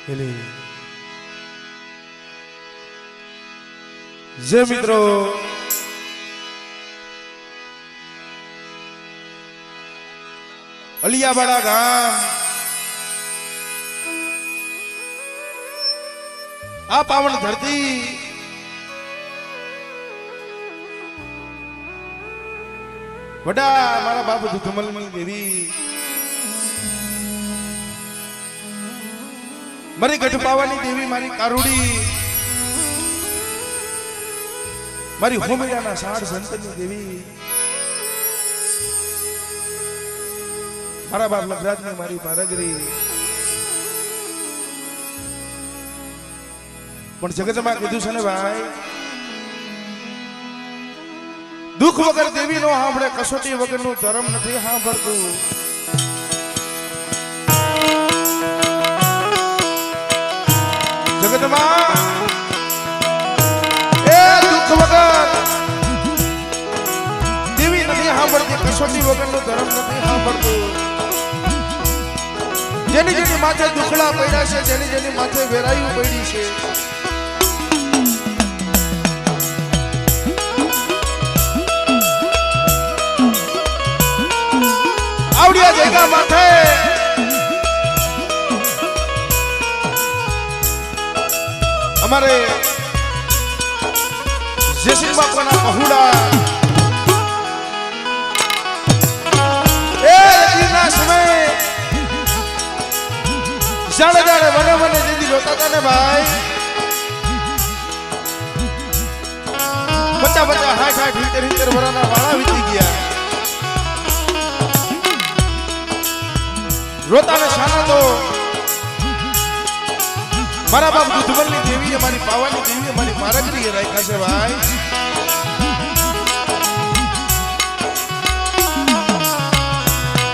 એની જે મિત્રો અલિયાવાડા ગામ આ પાવન ધરતી વડા મારા બાપુ ધુમલમલ દેવી મારી ગઢપાવાની દેવી મારી કારુડી મારી હોમિયાના સાડ સંતની દેવી મારા બાપ લગરાજની મારી પારગરી પણ જગતમાં કીધું છે ને ભાઈ દુઃખ વગર દેવી નો સાંભળે કસોટી વગર નું ધર્મ નથી સાંભળતું જગતમાં એ દુઃખ વગર દેવી નથી સાંભળતી કસોટી વગર નું ધર્મ નથી સાંભળતું જેની જેની માથે દુખડા પડ્યા છે જેની જેની માથે વેરાયું પડી છે આવડિયા જગ્યા માથે અમારે જયસિંહ બાપાના પહોળા એ દીના સમય જાણે જાણે વને વને દીદી જોતા હતા ને ભાઈ 50 50 60 60 70 વર્ષના વાળા વીતી ગયા રોતા ને શાના તો મારા બાપ દુધમલની દેવી મારી પાવાની દેવી મારી મારગરી રાખ્યા છે ભાઈ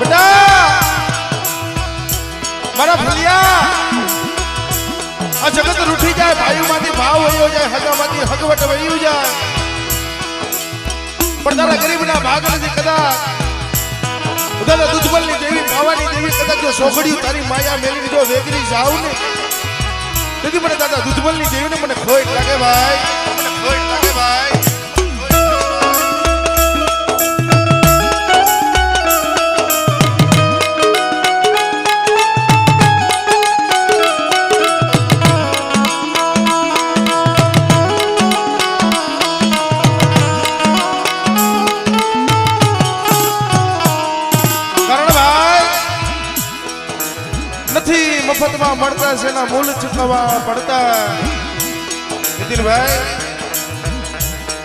બેટા મારા ફલિયા આ જગત રૂઠી જાય ભાઈઓમાંથી ભાવ વયો જાય હગામાંથી હગવટ વયું જાય પણ તારા ગરીબના ભાગ નથી કદાચ દાદા દુધમલની દેવી પાવાની દેવી કદાચ જો સોગડ્યું તારી માયા મેળવી જો વેગરી જાવ ને તેથી મને દાદા દુધમલની દેવીને મને ખોટ લાગે ભાઈ મને ખોટ લાગે ભાઈ મફતમાં મળતા છે ના મૂળ ચૂકવવા પડતા નીતિનભાઈ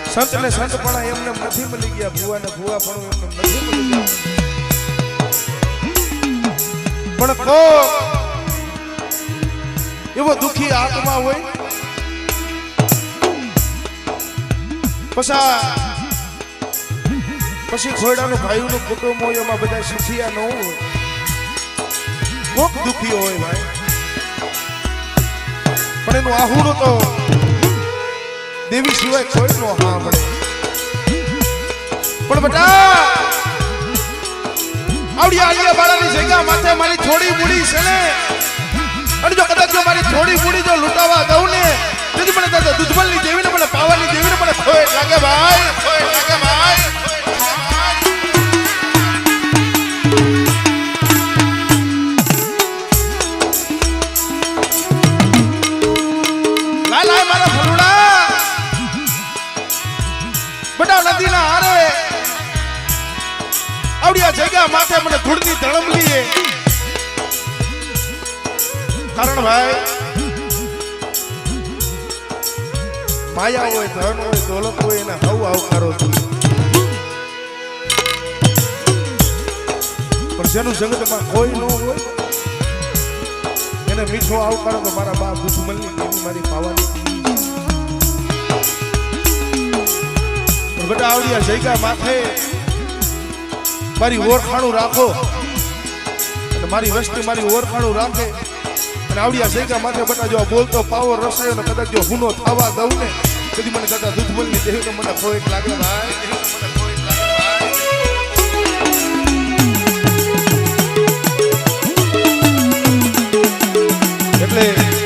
સંત ને સંત પણ એમને નથી મળી ગયા ભુવા ને ભુવા પણ એમને નથી મળી ગયા પણ કો એવો દુખી આત્મા હોય પછી ખોયડાનું ભાઈઓનું કુટુંબ હોય એમાં બધા સુખિયા ન હોય કોક દુખી હોય ભાઈ પણ એનું આહુડું તો દેવી સિવાય કોઈ નો સાંભળે પણ બેટા આવડિયા આલિયા બાળાની જગ્યા માથે મારી થોડી મૂડી છે ને અને જો કદાચ જો મારી થોડી મૂડી જો લૂંટાવા દઉં ને તેથી મને દાદા દુધમલની દેવીને મને પાવાની દેવીને મને ખોટ લાગે ભાઈ ખોટ લાગે ભાઈ નદીના હારે આવડિયા જગ્યા માથે મને ધૂળની ધડમલી કારણ ભાઈ માયા હોય ધન હોય દોલત હોય એને હવ આવકારો પણ જેનું જગતમાં કોઈ ન હોય એને મીઠો આવકારો તો મારા બાપ દુધમલની દેવી મારી પાવાની બેટા આવડિયા જગ્યા માથે મારી ઓળખાણું રાખો અને મારી વસ્તી મારી ઓળખાણું રાખે અને આવડિયા જગ્યા માથે બેટા જો બોલતો પાવો રસાયો ને કદાચ જો હુનો થવા દઉં ને કદી મને દાદા દુધમલની દેવીને મને ખોટ લાગે ભાઈ મને ખોટ લાગે ભાઈ એટલે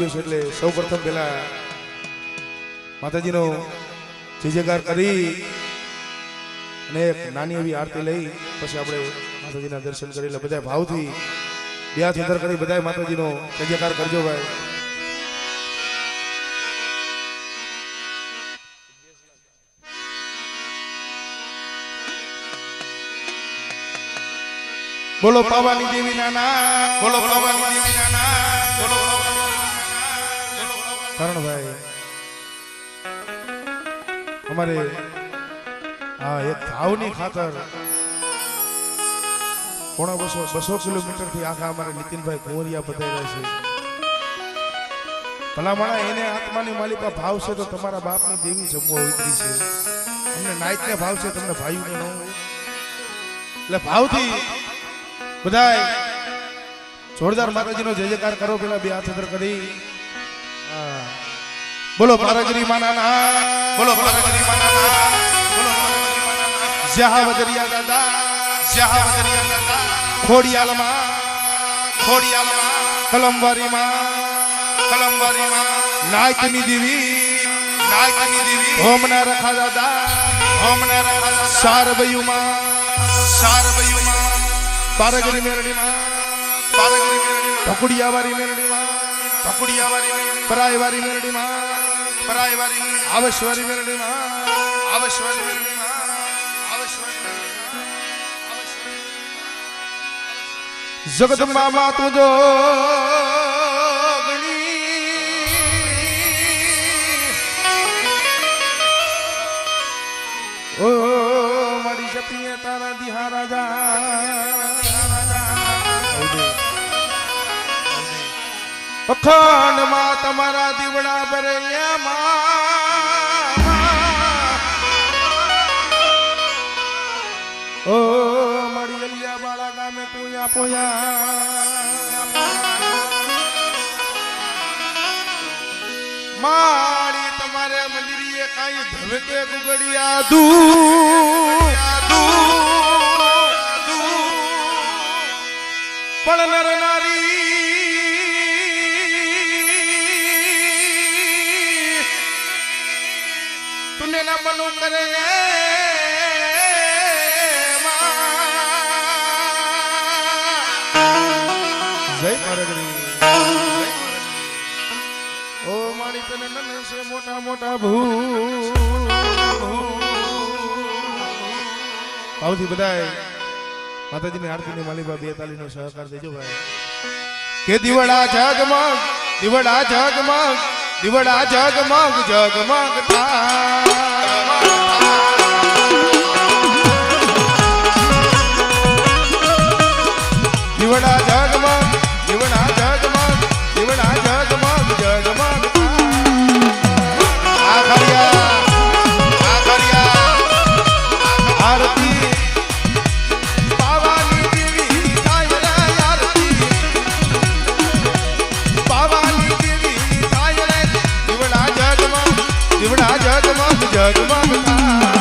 દિવસ એટલે સૌ પ્રથમ પહેલા માતાજીનો જય જયકાર કરી અને એક નાની એવી આરતી લઈ પછી આપણે માતાજીના દર્શન કરી એટલે બધા ભાવથી બે હાથ અંદર કરી બધા માતાજીનો જય જયકાર કરજો ભાઈ. બોલો પાવાની દેવી નાના, બોલો પાવાની દેવી નાના, બોલો કારણ ભાઈ અમારે હા એક ભાવની ખાતર 200 કિલોમીટર થી આખા અમારે નીતિનભાઈ કુંવરિયા પધાર્યા છે. ભલામણા એને આત્માની માલિકા ભાવ છે તો તમારા બાપની દેવી જમવા ઉતરી છે. અમને નાઈટને ભાવ છે તમને ભાઈઓને ન હોય એટલે ભાવથી બધાય જોરદાર માતાજીનો જય જયકાર કરો. પેલા બે હાથ અંદર કરી બોલો પારગરી માના, બોલો પારગરી માના, બોલો જહાવદરિયા દાદા, જહાવદરિયા દાદા, ખોડિયાલમાં, ખોડિયાલમાં, કલમવારીમાં, નાયકની દેવી, નાયકની દેવી, હોમના રખા દાદા, હોમના રખા દાદા, સારબયુમાં, સારબયુમાં, પારગરી મેરડીમાં, પારગરી મેરડીમાં, પકુડિયાવારી મેરડીમાં, પકુડિયાવારી મેરડીમાં, પરાયવારી મેરડીમાં, પરાયવારી મેરડીમાં, આવશ્વરી મેરડીમાં, આવશ્વરી મેરડીમાં, આવશ્વરી મેરડીમાં, જગદંબા માં તુજો ઓ મારી જપીએ તારા દિહા રાજા અખંડ માં તમારા દીવડા ભરૈયામાં ઓ મારી અલિયા બાળા ગામે પોયા પોયા મારી તમારે મંદિરીએ કાઈ ધમકે ગુગડિયા પણ નર નારી તુને ના મનો કરે જય પારગરી ઓ મારી તને નને છે મોટા મોટા ભાવથી બધાય માતાજીની આરતીની માલિકા 42 નો સહકાર દેજો ભાઈ. કે દીવડા જગમગ, દીવડા જગમગ, દીવડા જગમગ જગમગ દીવડા જગમગ, દીવડા જગમગ, દીવડા જગમગ જગમગ આરતી પાવાની દેવી થાય રે આરતી પાવાની દેવી થાય રે દીવડા જગમગ, દીવડા જગમગ જગમગ